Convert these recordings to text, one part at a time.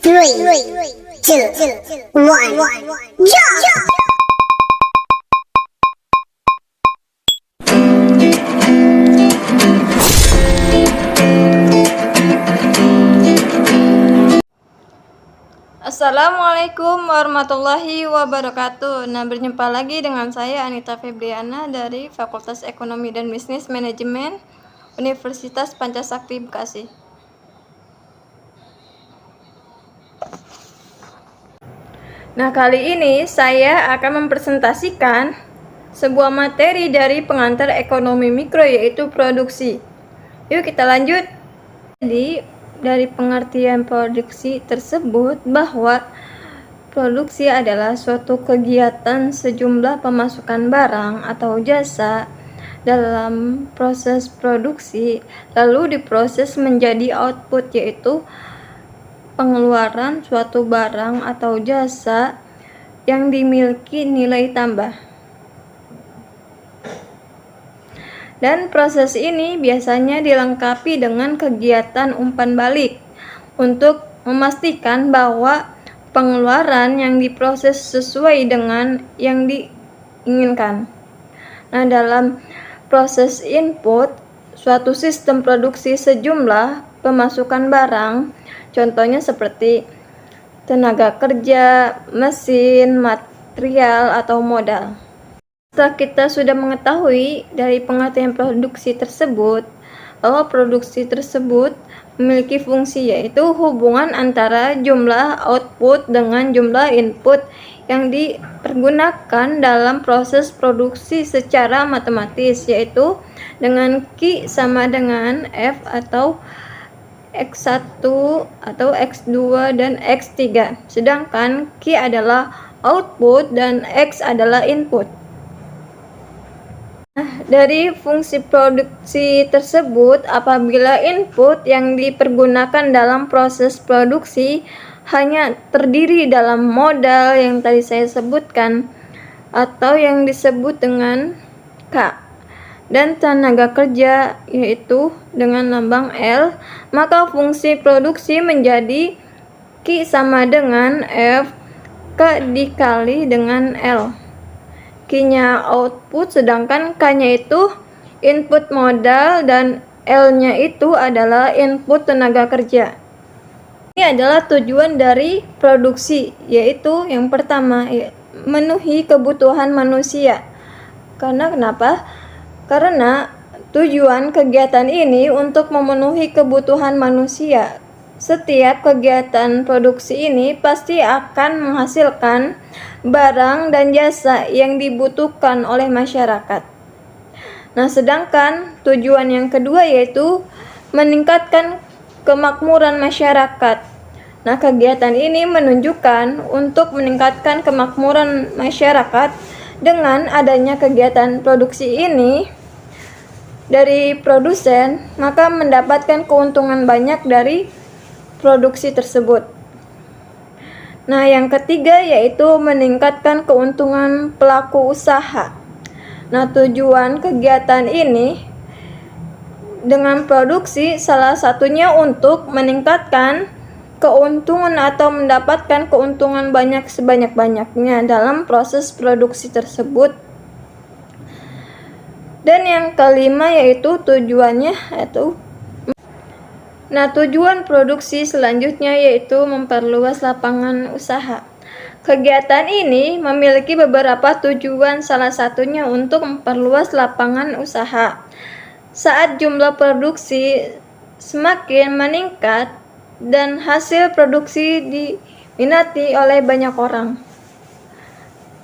Three, two, one, jump! Assalamualaikum warahmatullahi wabarakatuh. Nah, berjumpa lagi dengan saya Anita Febriana dari Fakultas Ekonomi dan Bisnis Manajemen Universitas Pancasakti Bekasi. Nah, kali ini saya akan mempresentasikan sebuah materi dari pengantar ekonomi mikro, yaitu produksi. Yuk kita lanjut. Jadi, dari pengertian produksi tersebut bahwa produksi adalah suatu kegiatan sejumlah pemasukan barang atau jasa dalam proses produksi lalu diproses menjadi output, yaitu pengeluaran suatu barang atau jasa yang dimiliki nilai tambah. Dan proses ini biasanya dilengkapi dengan kegiatan umpan balik untuk memastikan bahwa pengeluaran yang diproses sesuai dengan yang diinginkan. Nah, dalam proses input suatu sistem produksi sejumlah pemasukan barang, contohnya seperti tenaga kerja, mesin, material, atau modal. Setelah kita sudah mengetahui dari pengertian produksi tersebut, bahwa produksi tersebut memiliki fungsi, yaitu hubungan antara jumlah output dengan jumlah input yang dipergunakan dalam proses produksi secara matematis, yaitu dengan Q sama dengan F atau X1 atau X2 dan X3, sedangkan Q adalah output dan X adalah input. Nah, dari fungsi produksi tersebut, apabila input yang dipergunakan dalam proses produksi hanya terdiri dalam modal yang tadi saya sebutkan atau yang disebut dengan K, dan tenaga kerja yaitu dengan lambang L, maka fungsi produksi menjadi Q sama dengan F K dikali dengan L. Q-nya output, sedangkan K-nya itu input modal dan L-nya itu adalah input tenaga kerja. Ini adalah tujuan dari produksi, yaitu yang pertama, memenuhi kebutuhan manusia. Kenapa? Karena tujuan kegiatan ini untuk memenuhi kebutuhan manusia. Setiap kegiatan produksi ini pasti akan menghasilkan barang dan jasa yang dibutuhkan oleh masyarakat. Nah, sedangkan tujuan yang kedua yaitu meningkatkan kemakmuran masyarakat. Nah, kegiatan ini menunjukkan untuk meningkatkan kemakmuran masyarakat dengan adanya kegiatan produksi ini dari produsen, maka mendapatkan keuntungan banyak dari produksi tersebut. Nah, yang ketiga yaitu meningkatkan keuntungan pelaku usaha. Nah, tujuan kegiatan ini dengan produksi salah satunya untuk meningkatkan keuntungan atau mendapatkan keuntungan banyak sebanyak-banyaknya dalam proses produksi tersebut. Dan yang kelima yaitu tujuannya yaitu tujuan produksi selanjutnya yaitu memperluas lapangan usaha. Kegiatan ini memiliki beberapa tujuan, salah satunya untuk memperluas lapangan usaha. Saat jumlah produksi semakin meningkat dan hasil produksi diminati oleh banyak orang,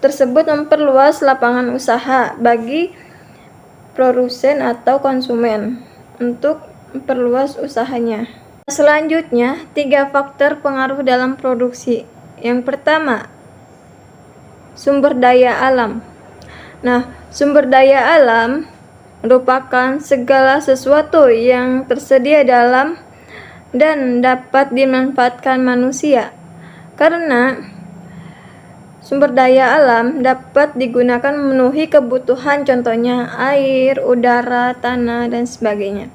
tersebut memperluas lapangan usaha bagi produsen atau konsumen untuk memperluas usahanya. Selanjutnya, 3 faktor pengaruh dalam produksi. Yang pertama, sumber daya alam. Nah, sumber daya alam merupakan segala sesuatu yang tersedia dalam dan dapat dimanfaatkan manusia. Karena sumber daya alam dapat digunakan memenuhi kebutuhan, contohnya air, udara, tanah, dan sebagainya.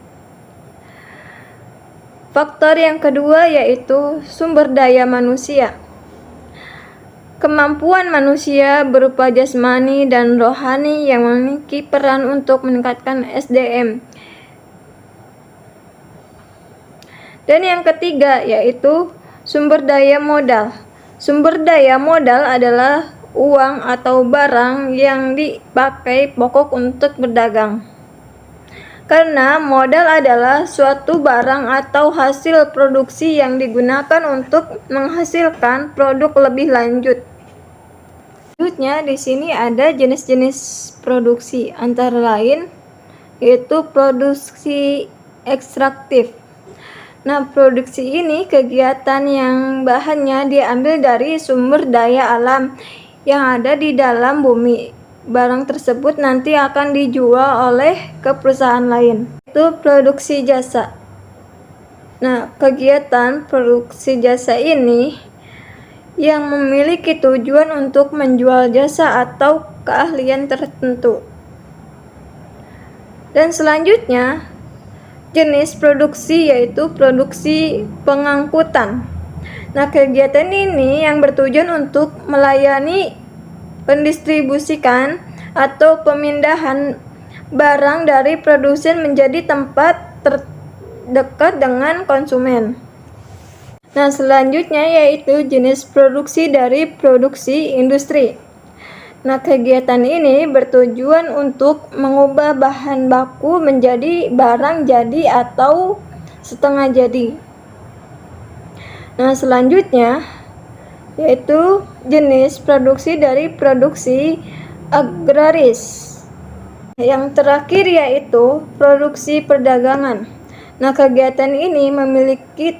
Faktor yang kedua yaitu sumber daya manusia. Kemampuan manusia berupa jasmani dan rohani yang memiliki peran untuk meningkatkan SDM. Dan yang ketiga yaitu sumber daya modal. Sumber daya modal adalah uang atau barang yang dipakai pokok untuk berdagang. Karena modal adalah suatu barang atau hasil produksi yang digunakan untuk menghasilkan produk lebih lanjut. Selanjutnya di sini ada jenis-jenis produksi, antara lain yaitu produksi ekstraktif. Nah, produksi ini kegiatan yang bahannya diambil dari sumber daya alam yang ada di dalam bumi. Barang tersebut nanti akan dijual oleh ke perusahaan lain. Itu produksi jasa. Nah, kegiatan produksi jasa ini yang memiliki tujuan untuk menjual jasa atau keahlian tertentu. Dan selanjutnya, jenis produksi yaitu produksi pengangkutan. Nah, kegiatan ini yang bertujuan untuk melayani pendistribusikan atau pemindahan barang dari produsen menjadi tempat terdekat dengan konsumen. Nah, selanjutnya yaitu jenis produksi dari produksi industri. Nah, kegiatan ini bertujuan untuk mengubah bahan baku menjadi barang jadi atau setengah jadi. Nah, selanjutnya yaitu jenis produksi dari produksi agraris. Yang terakhir yaitu produksi perdagangan. Nah, kegiatan ini memiliki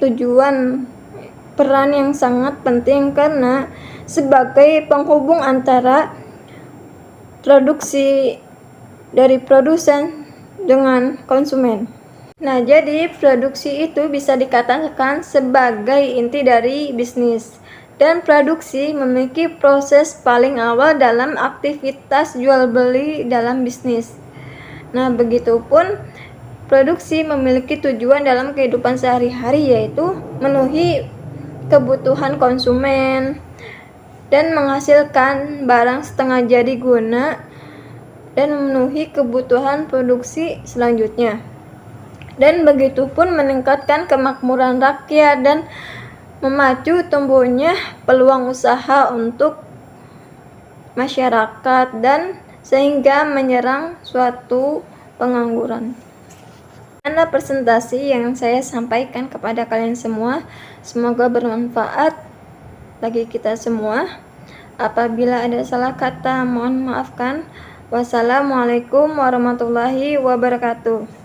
peran yang sangat penting karena sebagai penghubung antara produksi dari produsen dengan konsumen. Nah, jadi produksi itu bisa dikatakan sebagai inti dari bisnis. Dan produksi memiliki proses paling awal dalam aktivitas jual beli dalam bisnis. Nah, begitupun produksi memiliki tujuan dalam kehidupan sehari-hari, yaitu memenuhi kebutuhan konsumen dan menghasilkan barang setengah jadi guna dan memenuhi kebutuhan produksi selanjutnya. Dan begitupun meningkatkan kemakmuran rakyat dan memacu tumbuhnya peluang usaha untuk masyarakat dan sehingga menyerang suatu pengangguran. Adalah presentasi yang saya sampaikan kepada kalian semua. Semoga bermanfaat bagi kita semua. Apabila ada salah kata, mohon maafkan. Wassalamualaikum warahmatullahi wabarakatuh.